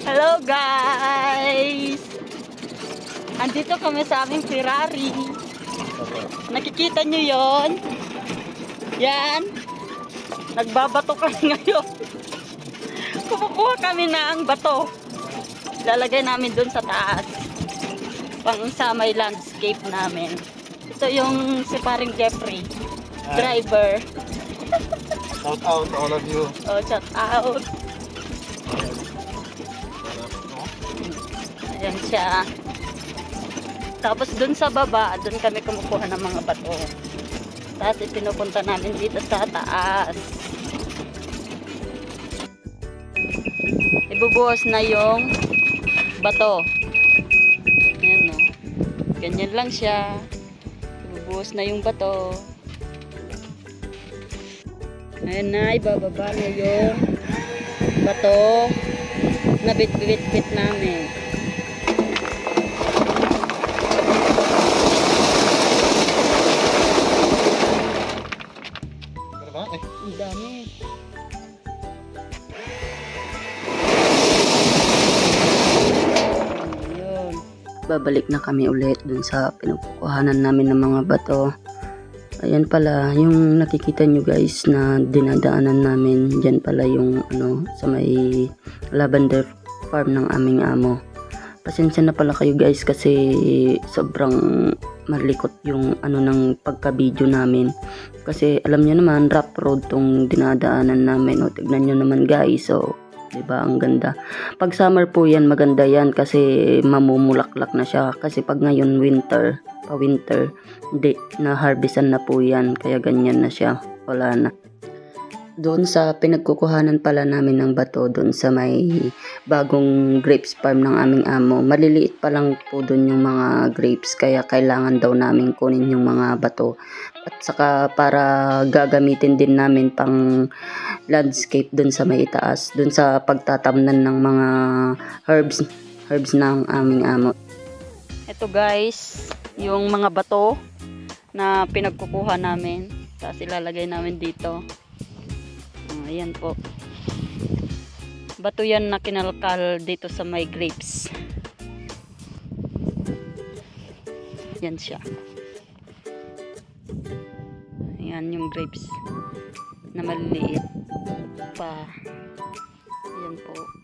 Hello guys! Andito kami sa aming Ferrari. Nakikita nyo yon? Yan. Nagbabato kami ngayon. Kumukuha kami ng bato. Lalagay namin dun sa taas. Pang sa may landscape namin. Ito yung si paring Jeffrey. Driver. Shout out to all of you. Oh, shout out. Ayan siya. Tapos dun sa baba, dun kami kumukuha ng mga bato. Tapos ipinupunta namin dito sa taas. Ibubuhos na yung bato. Ayan o. Ganyan lang siya. Ibubuhos na yung bato. Ayan na, ibababa na yung bato na bit-bit-bit namin. Ang dami. Ayun. Babalik na kami ulit dun sa pinagkukuhanan namin ng mga bato. Ayan pala, yung nakikita nyo guys na dinadaanan namin, dyan pala yung sa may lavender farm ng aming amo. Pasensya na pala kayo guys kasi sobrang malikot yung ng pagka-video namin. Kasi alam niyo naman, rough road tong dinadaanan namin. O, tignan nyo naman guys. So, diba, ang ganda. Pag summer po yan, maganda yan kasi mamumulaklak na siya. Kasi pag ngayon winter, hindi, na-harvestan na po yan. Kaya ganyan na siya. Wala na. Doon sa pinagkukuhanan pala namin ng bato, doon sa may bagong grapes farm ng aming amo. Maliliit pa lang po doon yung mga grapes, kaya kailangan daw namin kunin yung mga bato. At saka para gagamitin din namin pang landscape doon sa may itaas, doon sa pagtatamnan ng mga herbs ng aming amo. Ito guys, yung mga bato na pinagkukuha namin. Tapos ilalagay namin dito. Ayan po. Bato yan na kinalkal dito sa may grapes. Yan siya. Ayan yung grapes na maliliit pa. Ayan po.